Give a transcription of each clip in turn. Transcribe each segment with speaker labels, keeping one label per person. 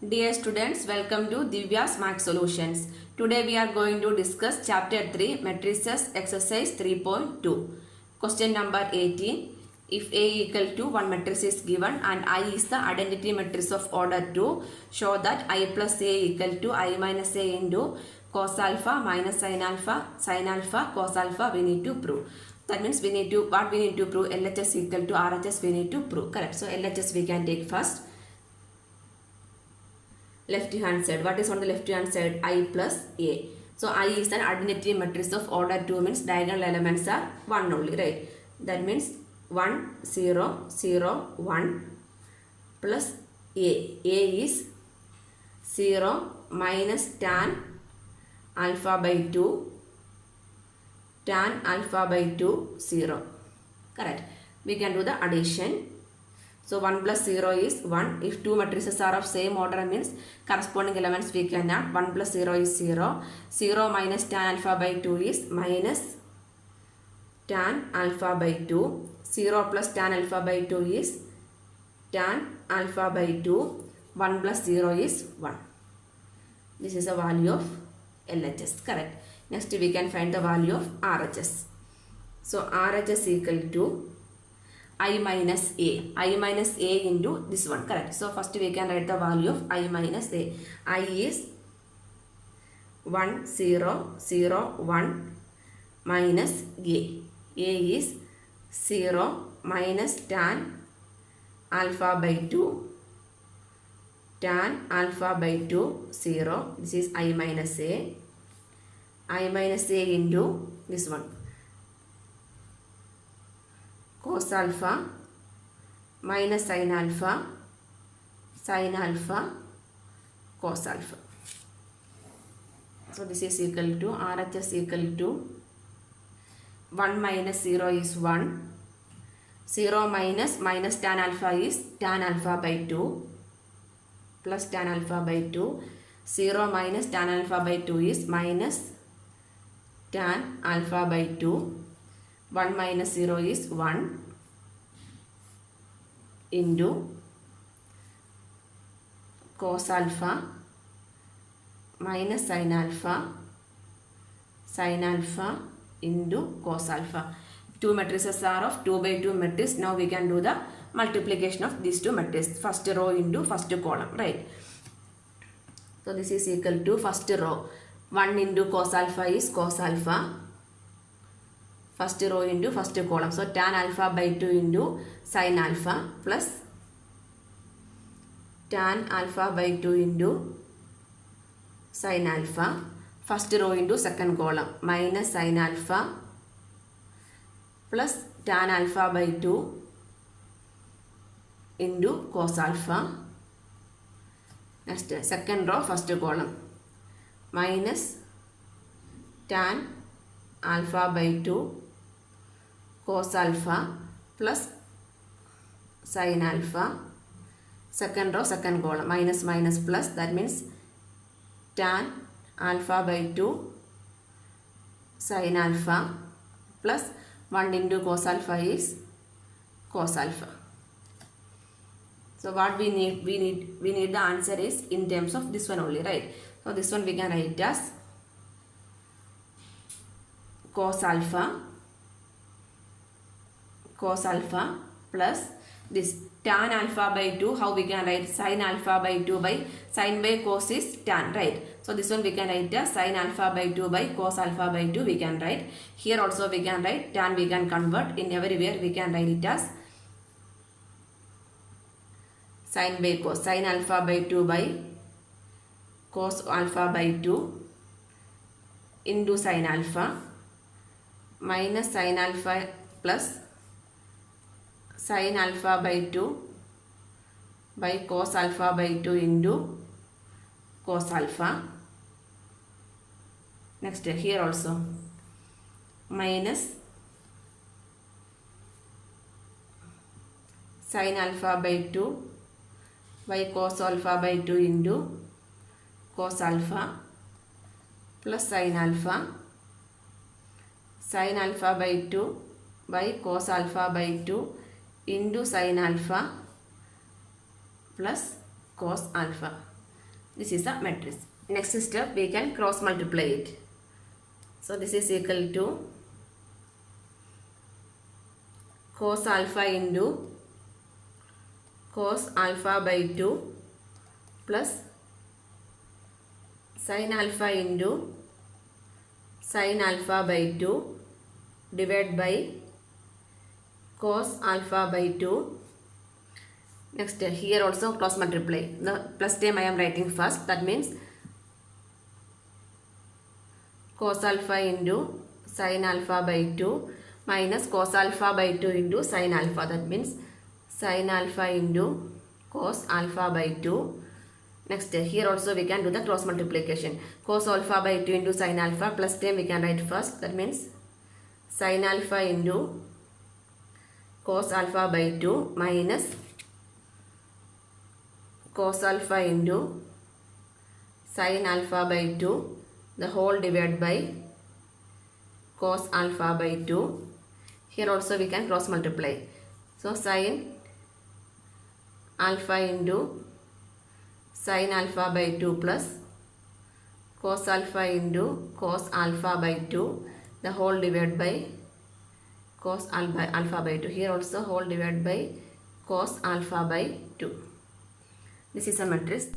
Speaker 1: Dear students, welcome to Divya's Math Solutions. Today we are going to discuss Chapter 3, Matrices Exercise 3.2. Question number 18. If A equal to 1 matrix is given and I is the identity matrix of order 2, show that I plus A equal to I minus A into cos alpha minus sin alpha, cos alpha we need to prove. That means we need to prove LHS equal to RHS we need to prove. Correct. So LHS we can take first. Left hand side. What is on the left hand side? I plus A. So I is an identity matrix of order 2 means diagonal elements are 1 only, right? That means 1, 0, 0, 1 plus A. A is 0 minus tan alpha by 2. Tan alpha by 2, 0. Correct. We can do the addition. So 1 plus 0 is 1. If two matrices are of same order means corresponding elements we can add. 1 plus 0 is 0. 0 minus tan alpha by 2 is minus tan alpha by 2. 0 plus tan alpha by 2 is tan alpha by 2. 1 plus 0 is 1. This is the value of LHS. Correct. Next we can find the value of RHS. So RHS equal to I minus A. I minus A into this one. Correct. So first we can write the value of I minus A. I is 1, 0, 0, 1 minus A. A is 0 minus tan alpha by 2. Tan alpha by 2, 0. This is I minus A. I minus A into this one. Cos alpha minus sin alpha, cos alpha. So this is equal to RHS equal to 1 minus 0 is 1. 0 minus tan alpha is tan alpha by 2 plus tan alpha by 2. 0 minus tan alpha by 2 is minus tan alpha by 2. 1 minus 0 is 1 into cos alpha minus sin alpha into cos alpha. Two matrices are of 2 by 2 matrix. Now we can do the multiplication of these two matrices. First row into first column, right? So this is equal to first row. 1 into cos alpha is cos alpha. First row into first column. So tan alpha by 2 into sin alpha plus tan alpha by 2 into sin alpha. First row into second column minus sin alpha plus tan alpha by 2 into cos alpha. Next second row first column minus tan alpha by 2 cos alpha plus sin alpha. Second row second column minus plus, that means tan alpha by 2 sin alpha plus 1 into cos alpha is cos alpha. So what we need the answer is in terms of this one only, right? So this one we can write as cos alpha plus this tan alpha by 2. How we can write? Sin alpha by 2 by sin by cos is tan, right? So this one we can write as sin alpha by 2 by cos alpha by 2 we can write. Here also we can write tan, we can convert. In everywhere we can write it as sin by cos. Sin alpha by 2 by cos alpha by 2 into sin alpha minus sin alpha plus sin alpha by 2 by cos alpha by 2 into cos alpha. Next here also minus sin alpha by 2 by cos alpha by 2 into cos alpha plus sin alpha by 2 by cos alpha by 2 into sin alpha plus cos alpha. This is the matrix. Next step, we can cross multiply it. So this is equal to cos alpha into cos alpha by 2 plus sin alpha into sin alpha by 2 divided by cos alpha by 2. Next, here also cross multiply. The plus term I am writing first. That means cos alpha into sin alpha by 2 minus cos alpha by 2 into sin alpha. That means sin alpha into cos alpha by 2. Next, here also we can do the cross multiplication. Cos alpha by 2 into sin alpha plus term we can write first. That means sin alpha into cos alpha by 2 minus cos alpha into sin alpha by 2 the whole divided by cos alpha by 2. Here also we can cross multiply. So sin alpha into sin alpha by 2 plus cos alpha into cos alpha by 2 the whole divided by cos alpha by 2. Here also whole divided by cos alpha by 2. This is a matrix.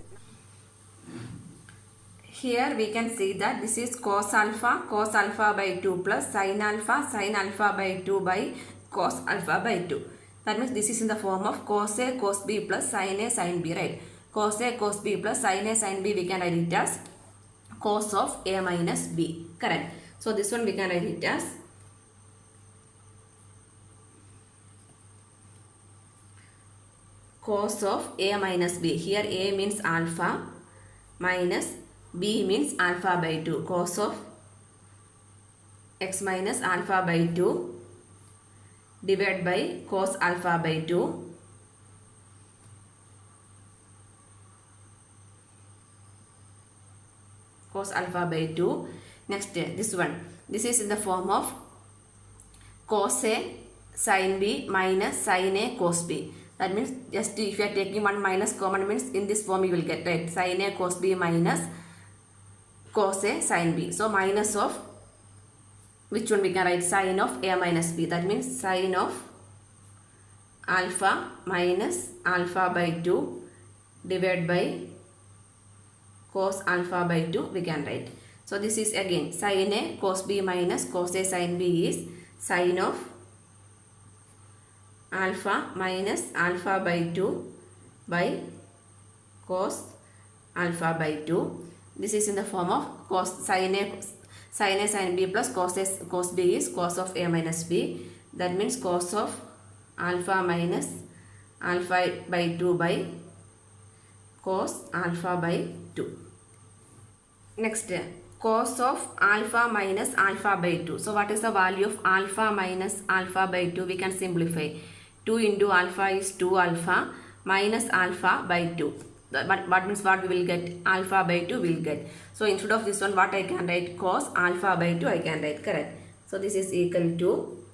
Speaker 1: Here we can see that this is cos alpha by 2 plus sin alpha by 2 by cos alpha by 2. That means this is in the form of cos A cos B plus sin A sin B, right? Cos A cos B plus sin A sin B we can write it as cos of A minus B, correct? So this one we can write it as cos of A minus B. Here A means alpha minus B means alpha by 2. Cos of x minus alpha by 2 divided by cos alpha by 2 cos alpha by 2. Next, this one. This is in the form of cos A sin B minus sin A cos B. That means just if you are taking one minus common means in this form you will get, right? Sin A cos B minus cos A sin B. So minus of which one we can write? Sin of A minus B. That means sin of alpha minus alpha by 2 divided by cos alpha by 2 we can write. So this is again sin A cos B minus cos A sin B is sin of alpha minus alpha by 2 by cos alpha by 2. This is in the form of cos sin A sin B plus cos B is cos of A minus B. That means cos of alpha minus alpha by 2 by cos alpha by 2. Next, cos of alpha minus alpha by 2. So what is the value of alpha minus alpha by 2? We can simplify. 2 into alpha is 2 alpha minus alpha by 2. But what means what we will get? Alpha by 2 we will get. So instead of this one what I can write? Cos alpha by 2 I can write, correct? So this is equal to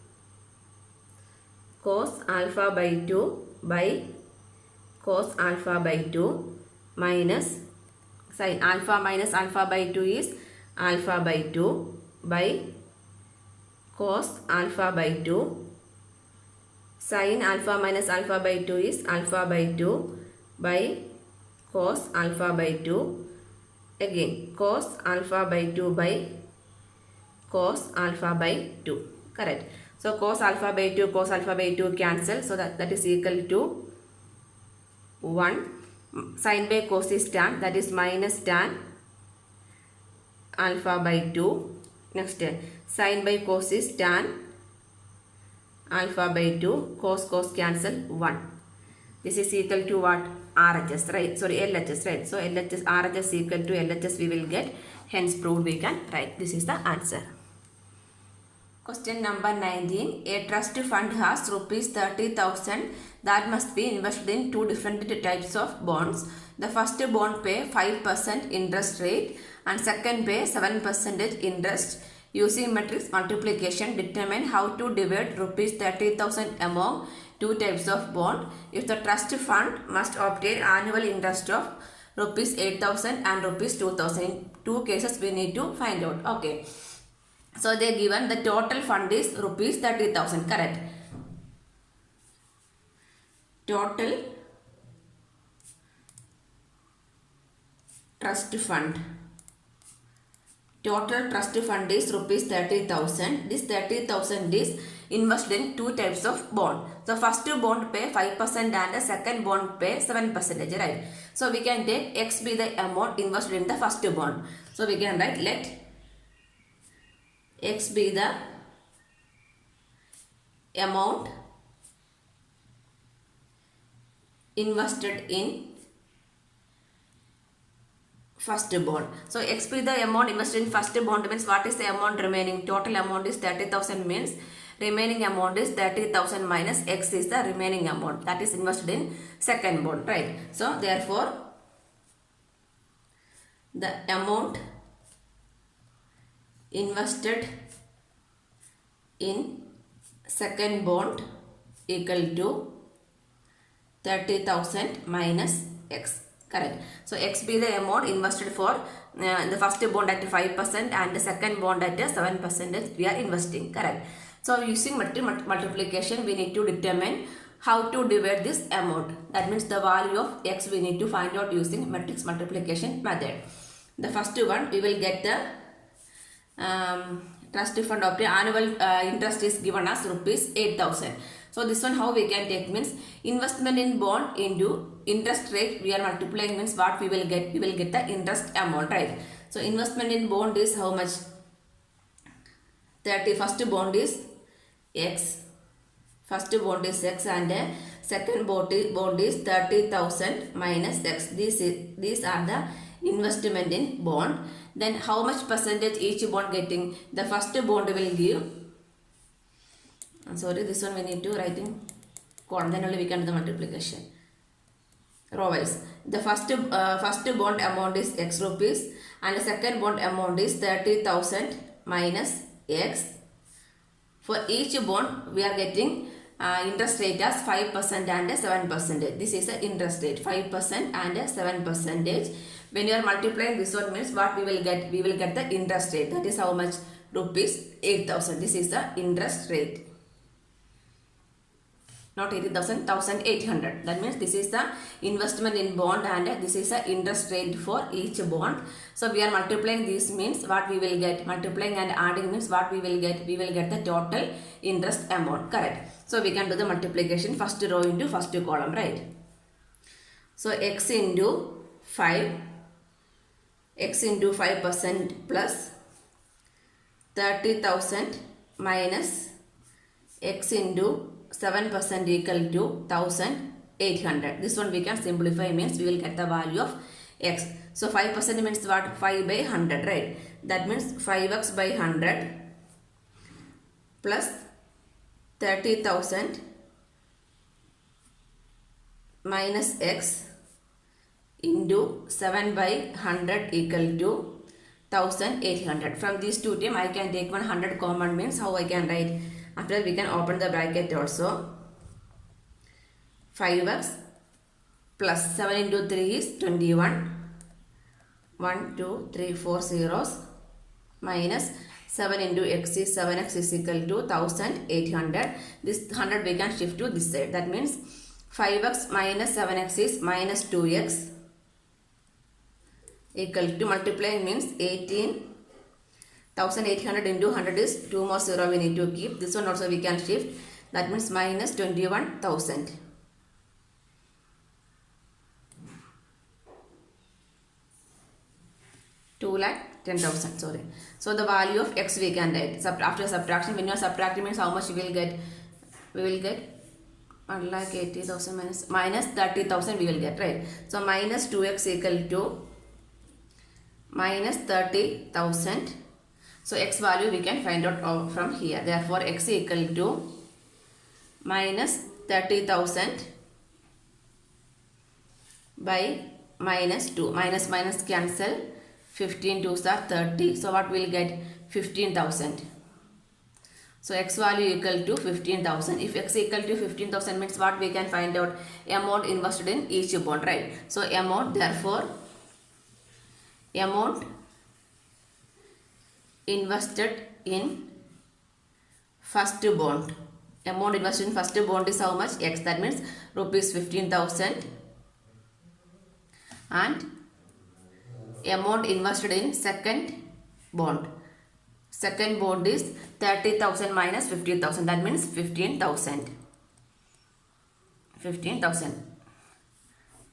Speaker 1: cos alpha by 2 by cos alpha by 2 minus sin alpha minus alpha by 2 is alpha by 2 by cos alpha by 2 sin alpha minus alpha by 2 is alpha by 2 by cos alpha by 2 again cos alpha by 2 by cos alpha by 2, correct? So cos alpha by 2 cancel, so that is equal to 1. Sin by cos is tan, that is minus tan alpha by 2. Next, sin by cos is tan alpha by 2, cos cancel 1. This is equal to what? RHS, right? Sorry, LHS, right? So LHS, RHS equal to LHS we will get. Hence proved we can write. This is the answer. Question number 19. A trust fund has rupees 30,000 that must be invested in two different types of bonds. The first bond pay 5% interest rate and second pay 7% interest. Using matrix multiplication, determine how to divide rupees 30,000 among two types of bond. If the trust fund must obtain annual interest of rupees 8,000 and rupees 2,000. In two cases we need to find out. Okay. So they given the total fund is rupees 30,000. Correct. Total trust fund. Total trust fund is rupees 30,000. This 30,000 is invested in two types of bond. So first bond pay 5% and the second bond pay 7%, right? So we can take X be the amount invested in the first bond. So we can write let X be the amount invested in first bond. So X be the amount invested in first bond means what is the amount remaining? Total amount is 30,000 means remaining amount is 30,000 minus X is the remaining amount that is invested in second bond, right? So therefore the amount invested in second bond equal to 30,000 minus X. Correct. So X be the amount invested for the first bond at 5% and the second bond at 7% we are investing. Correct. So using multiplication we need to determine how to divide this amount. That means the value of X we need to find out using matrix multiplication method. The first one we will get the trust fund of the annual interest is given as rupees 8,000. So this one how we can take means investment in bond into interest rate we are multiplying means what we will get the interest amount, right? So investment in bond is how much? 30. First bond is X. First bond is X and second bond is 30,000 minus X. These are the investment in bond. Then how much percentage each bond getting? The first bond will give, sorry, this one we need to write in column, then only we can do the multiplication. Row wise. The first bond amount is X rupees and the second bond amount is 30,000 minus X. For each bond we are getting interest rate as 5% and 7%. This is the interest rate 5% and 7%. When you are multiplying this one means what we will get? We will get the interest rate. That is how much? Rupees 8,000. This is the interest rate. Not 80,000, 1,800. That means this is the investment in bond and this is the interest rate for each bond. So we are multiplying this means what we will get. Multiplying and adding means what we will get. We will get the total interest amount. Correct. So we can do the multiplication first row into first column, right? So X into 5. X into 5% plus 30,000 minus X into 7% equal to 1,800. This one we can simplify means we will get the value of X. So 5% means what? 5 by 100, right? That means 5x by 100 plus 30,000 minus X into 7 by 100 equal to 1,800. From these two terms I can take 100 common means how I can write? After that we can open the bracket also. 5x plus 7 into 3 is 21. 1, 2, 3, 4 zeros minus 7 into x is 7x is equal to 1,800. This 100 we can shift to this side. That means 5x minus 7x is minus 2x equal to multiplying means 18. 1,800 into 100 is 2 more 0 we need to keep. This one also we can shift. That means minus 21,000. 2,10,000, sorry. So the value of X we can write. After subtraction, when you are subtracting means how much you will get? We will get 1,80,000 minus 30,000 we will get, right? So minus 2x equal to minus 30,000. So X value we can find out from here. Therefore X equal to minus 30,000 by minus 2. Minus minus cancel. 15 2s are 30. So what we will get? 15,000. So X value equal to 15,000. If X equal to 15,000 means what we can find out? Amount invested in each bond, right? So amount, therefore amount invested in first bond. Amount invested in first bond is how much? X. That means rupees 15,000. And amount invested in second bond. Second bond is 30,000 minus 50,000. That means 15,000. 15,000.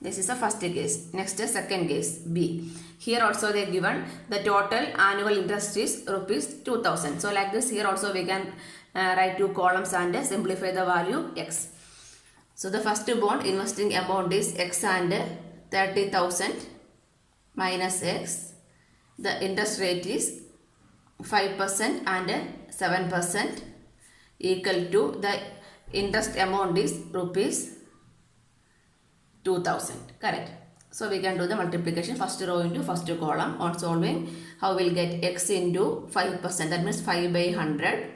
Speaker 1: This is the first case. Next is second case, B. Here also they given the total annual interest is rupees 2,000. So like this, here also we can write two columns and simplify the value X. So the first bond investing amount is X and 30,000 minus X. The interest rate is 5% and 7% equal to the interest amount is rupees 2,000. Correct. So we can do the multiplication first row into first column. On solving, how we'll get X into 5%. That means 5 by 100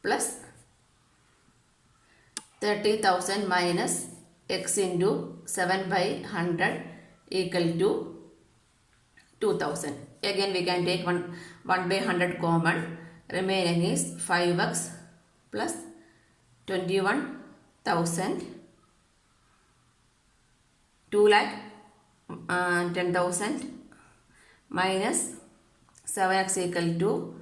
Speaker 1: plus 30,000 minus X into 7 by 100 equal to 2,000. Again we can take 1 by 100 common. Remaining is 5x plus 21,000. 2,10,000 minus 7x equal to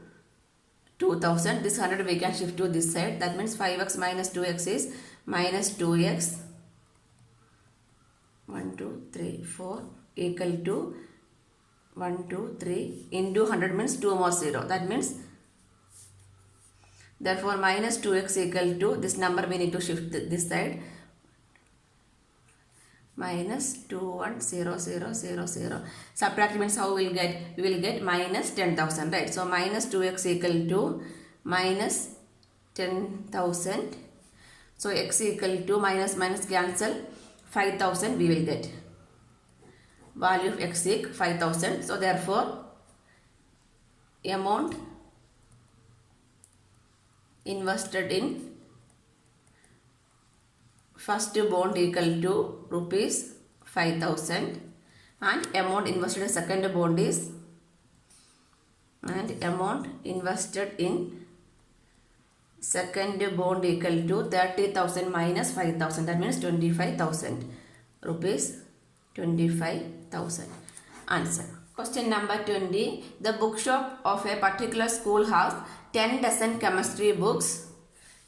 Speaker 1: 2,000. This 100 we can shift to this side. That means 5x minus 2x is minus 2x. 1, 2, 3, 4 equal to 1, 2, 3 into 100 means 2 more 0. That means therefore minus 2x equal to this number we need to shift this side. Minus 2, 1, 0, 0, 0, 0. Subtract means how we will get? We will get minus 10,000, right? So minus 2x equal to minus 10,000. So x equal to minus cancel 5,000 we will get. Value of x is 5,000. So therefore amount invested in first bond equal to rupees 5,000 and amount invested in second bond is second bond equal to 30,000 minus 5,000. That means 25,000 rupees. 25,000. Answer. Question number 20. The bookshop of a particular school has 10 dozen chemistry books,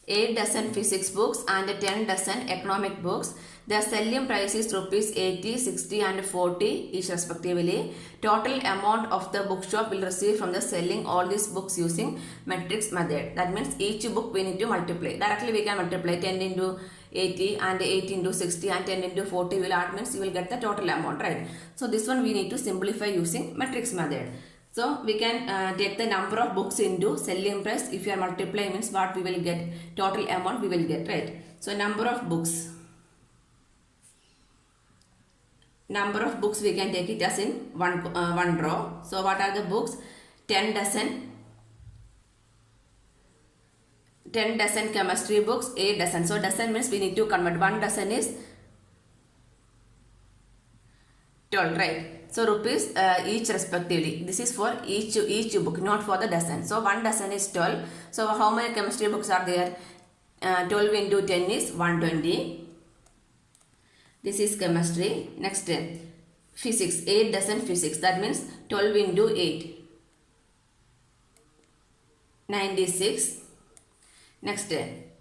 Speaker 1: 8 dozen physics books and 10 dozen economic books. Their selling price is rupees 80, 60 and 40 each respectively. Total amount of the bookshop will receive from the selling all these books using matrix method. That means each book we need to multiply. Directly we can multiply 10 into 80 and 8 into 60 and 10 into 40 will add means you will get the total amount, right? So this one we need to simplify using matrix method. So we can take the number of books into selling price. If you are multiplying means what we will get, total amount we will get, right? So number of books we can take it as in one row. So what are the books? 10 dozen chemistry books, 8 dozen. So dozen means we need to convert. 1 dozen is 12, right? So rupees each respectively. This is for each book, not for the dozen. So 1 dozen is 12. So how many chemistry books are there? 12 into 10 is 120. This is chemistry. Next physics, 8 dozen physics. That means 12 into 8. 96. Next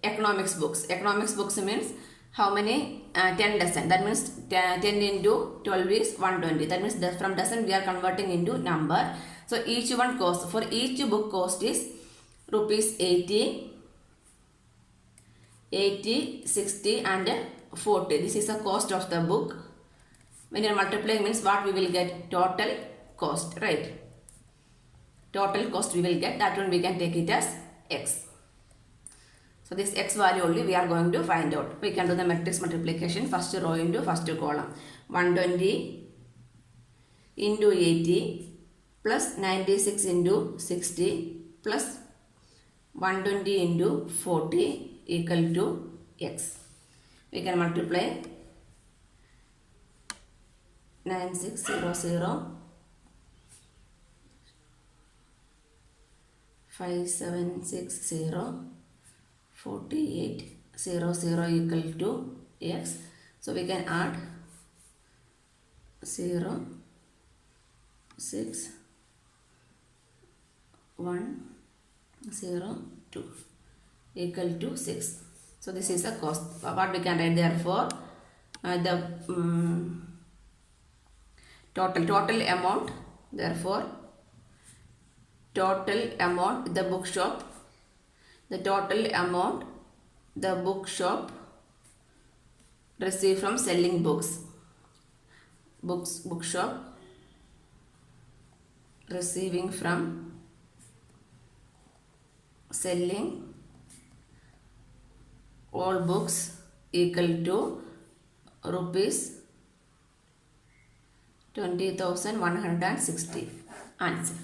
Speaker 1: economics books. Economics books means how many? 10 dozen. That means 10 into 12 is 120. That means from dozen we are converting into number. So each one cost, for each book cost is rupees 80, 60 and 40. This is the cost of the book. When you are multiplying means what we will get? Total cost, right? Total cost we will get. That one we can take it as x. So this x value only we are going to find out. We can do the matrix multiplication. First row into first column. 120 into 80 plus 96 into 60 plus 120 into 40 equal to x. We can multiply 9600 5760 4800 equal to x. So we can add 0 6 1 0 2 equal to 6. So this is the cost. What we can write, therefore the total amount, therefore total amount the bookshop receive from selling bookshop receiving from selling all books equal to rupees 20,160. Answer.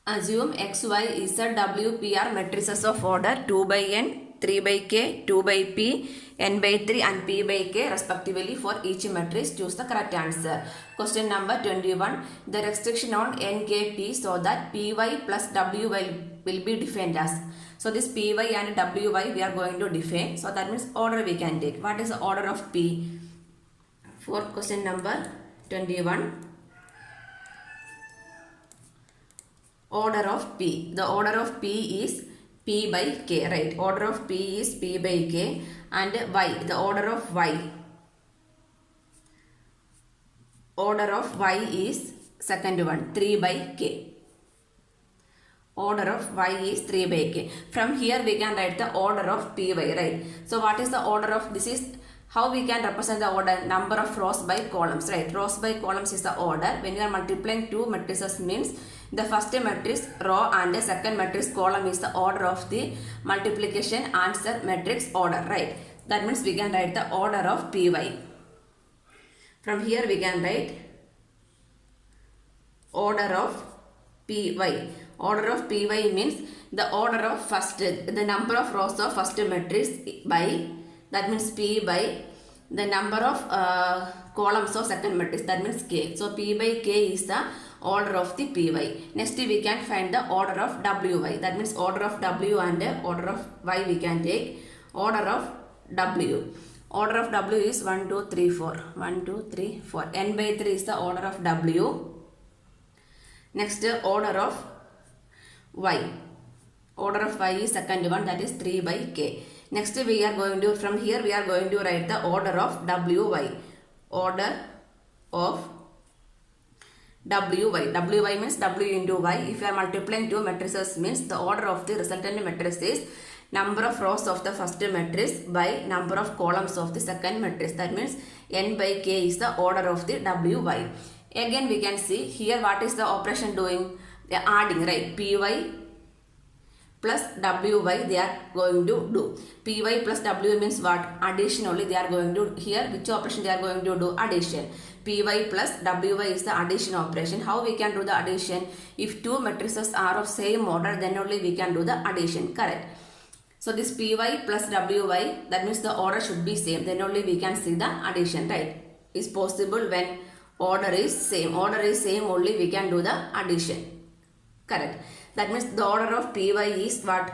Speaker 1: Assume XY is a WPR matrices of order 2 by n, 3 by k, 2 by p, n by 3 and p by k respectively for each matrix. Choose the correct answer. Question number 21. The restriction on NKP so that py plus wy will be defined as. So this py and wy we are going to define. So that means order we can take. What is the order of p? For question number 21. Order of p. The order of p is p by k, right? Order of p is p by k, and y, the order of y. Order of y is second one, 3 by k. Order of y is 3 by k. From here we can write the order of py, right? So what is the order of, this is how we can represent the order, number of rows by columns, right? Rows by columns is the order. When you are multiplying two matrices means the first matrix row and the second matrix column is the order of the multiplication answer matrix order, right? That means we can write the order of py. From here we can write order of py. Order of py means the order of first, the number of rows of first matrix by, that means p by the number of columns of second matrix, that means k. So p by k is the order of the py. Next we can find the order of wy. That means order of w and order of y we can take. Order of w. Order of w is 1, 2, 3, 4. 1, 2, 3, 4. N by 3 is the order of w. Next order of y. Order of y is second one, that is 3 by k. Next we are going to, from here we are going to write the order of wy. Order of wy. Wy means w into y. If you are multiplying two matrices means the order of the resultant matrix is number of rows of the first matrix by number of columns of the second matrix. That means n by k is the order of the wy. Again we can see here what is the operation doing? They are adding, right? Py plus wy they are going to do. Py plus w means what? Addition only they are going to, here which operation they are going to do? Addition. Py plus wy is the addition operation. How we can do the addition? If two matrices are of same order, then only we can do the addition, correct? So this py plus wy, that means the order should be same, then only we can see the addition, right? Is possible when order is same. Order is same, only we can do the addition, correct? That means the order of py is what?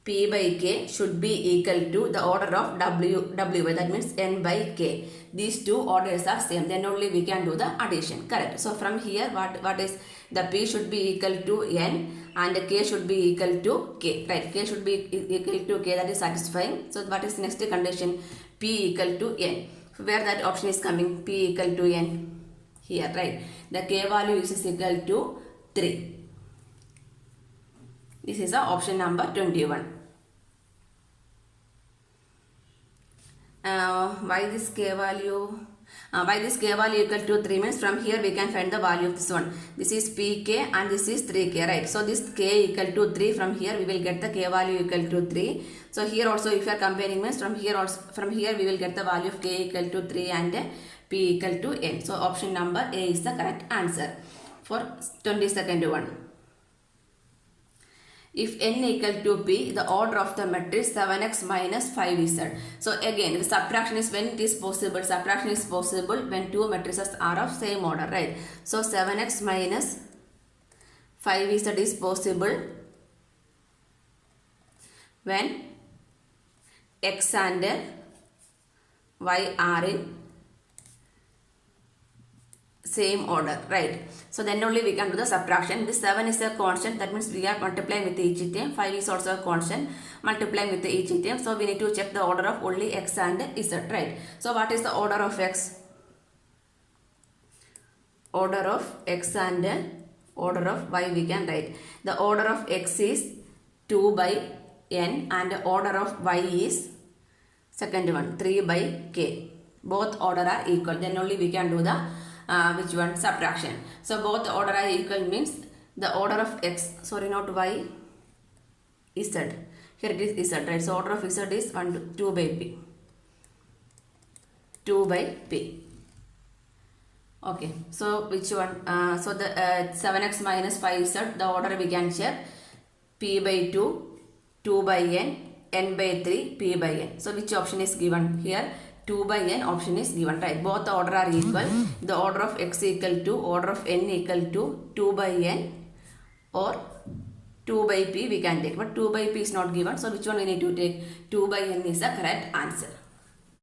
Speaker 1: P by k should be equal to the order of wy, that means n by k. These two orders are same, then only we can do the addition, correct? So from here what is the p should be equal to n and k should be equal to k, right? K should be equal to k, that is satisfying. So what is next condition? P equal to n. Where that option is coming? P equal to n here, right? The k value is equal to 3. This is the option number 21. Why this k value? Why this k value equal to 3 means from here we can find the value of this one. This is pk and this is 3k, right? So this k equal to 3, from here we will get the k value equal to 3. So here also if you are comparing means from here we will get the value of k equal to 3 and p equal to n. So option number A is the correct answer for 22nd one. If n equal to p, the order of the matrix 7x minus 5z. So again, the subtraction is when it is possible. Subtraction is possible when two matrices are of same order, right? So 7x minus 5z is possible when x and y are in same order, right? So then only we can do the subtraction. This 7 is a constant, that means we are multiplying with each item. 5 is also a constant, multiplying with each item. So we need to check the order of only x and z, right? So what is the order of x? Order of x and order of y we can write. The order of x is 2 by n and the order of y is second one 3 by k. Both order are equal. Then only we can do the which one? Subtraction. So both order are equal means the order of x, sorry not y, z. Here it is z, right? So order of z is 2 by p. 2 by p. Okay. So which one? So the 7x minus 5z, the order we can check. P by 2, 2 by n by 3, p by n. So which option is given here? 2 by n option is given, right? Both the order are equal. The order of x equal to order of n equal to 2 by n or 2 by p we can take. But 2 by p is not given. So which one we need to take? 2 by n is the correct answer.